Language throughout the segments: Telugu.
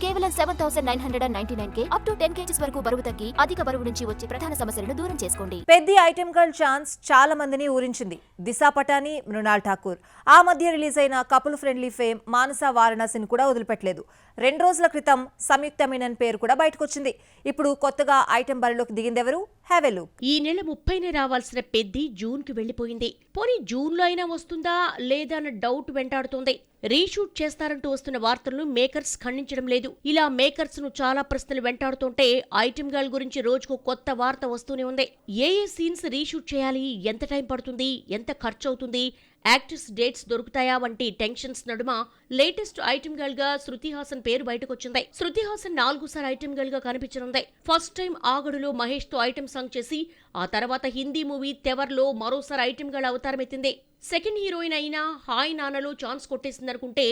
కేవలం 7,999K అప్ టు 10 kgs వరకు బరువు తగ్గి అధిక బరువు నుంచి వచ్చే ప్రధాన సమస్యలను దూరం చేసుకోండి. పెద్ది ఐటెం గర్ల్ ఛాన్స్ చాలా మందిని ఊరించింది. దిశా పటాని, మృణాల్ ఠాకూర్ ఆ మధ్య రిలీజ్ అయిన కపుల్ ఫ్రెండ్లీ ఫేమ్ మానస వారణాసిని కూడా వదిలిపెట్టలేదు. 2 రోజుల క్రితం సంయుక్త మీనన్ పేరు కూడా బయటకొచ్చింది. ఇప్పుడు కొత్తగా ఐటెం బరిలోకి దిగిందెవరు? హెవెలు. ఈ నెల 30నే రావాల్సిన పెద్ది జూన్ కి వెళ్లిపోయింది. పోనీ జూన్ లో అయినా వస్తుందా లేదా అన్న డౌట్ వెంటాడుతోంది. రీషూట్ చేస్తారంటూ వస్తున్న వార్తలను మేకర్స్ ఖండించడం లేదు. ఇలా మేకర్స్ ను చాలా ప్రశ్నలు వెంటాడుతుంటే ఐటెం గర్ల్ గురించి రోజుకు కొత్త వార్త వస్తూనే ఉంది. ఏ సీన్స్ రీషూట్ చేయాలి, ఎంత టైం పడుతుంది, ఎంత ఖర్చు అవుతుంది, యాక్టర్స్ డేట్స్ దొరుకుతాయా వంటి టెన్షన్స్ నడుమ లేటెస్ట్ ఐటెం గర్ల్ గా శృతి హాసన్ పేరు బయటకొచ్చింది. శృతి హాసన్ 4సారి ఐటెం గర్ల్ గా కనిపించనుంది. ఫస్ట్ టైం ఆగడులో మహేష్ తో ఐటెం సాంగ్ చేసి ఆ తర్వాత హిందీ మూవీ తెవర్లో మరోసారి ఐటెం గర్ల్ అవతారం ఎత్తింది. సెకండ్ హీరోయిన్ అయినా హాయ్ నాన్నలో ఛాన్స్ కొట్టేసిందనుకుంటే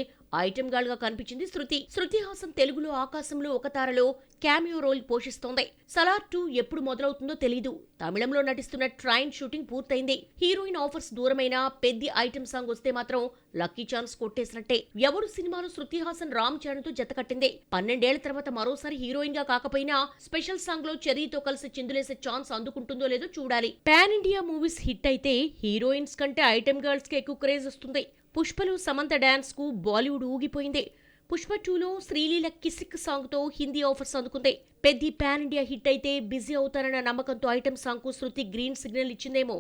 ఐటెం గర్ల్ గా కనిపించింది శృతి. శృతి హాసన్ తెలుగులో ఆకాశంలో ఒక తారలో క్యామియో రోల్ పోషిస్తోంది. సలార్ 2 ఎప్పుడు మొదలవుతుందో తెలీదు. తమిళంలో నటిస్తున్న ట్రైన్ షూటింగ్ పూర్తయింది. హీరోయిన్ ఆఫర్స్ దూరమైన పెద్ద ఐటెం సాంగ్ వస్తే మాత్రం లక్కీ ఛాన్స్ కొట్టేసినట్టే. ఎవడు సినిమాలో శృతి హాసన్ రామ్ చరణ్ తో జత కట్టింది. 12 ఏళ్ల తర్వాత మరోసారి హీరోయిన్ గా కాకపోయినా స్పెషల్ సాంగ్ లో చెర్రీతో కలిసి చిందులేసే ఛాన్స్ అందుకుంటుందో లేదో చూడాలి. పాన్ ఇండియా మూవీస్ హిట్ అయితే హీరోయిన్స్ కంటే ఐటెం గర్ల్స్ కి ఎక్కువ క్రేజ్ వస్తుంది. పుష్పలో సమంత డాన్స్ కు బాలీవుడ్ ఊగిపోయింది. పుష్ప 2లో శ్రీలీల కిసిక్ సాంగ్ తో హిందీ ఆఫర్స్ అందుకుంది. పెద్ది పాన్ ఇండియా హిట్ అయితే బిజీ అవుతారన్న నమ్మకంతో ఐటెం సాంగ్ కు శృతి గ్రీన్ సిగ్నల్ ఇచ్చిందేమో.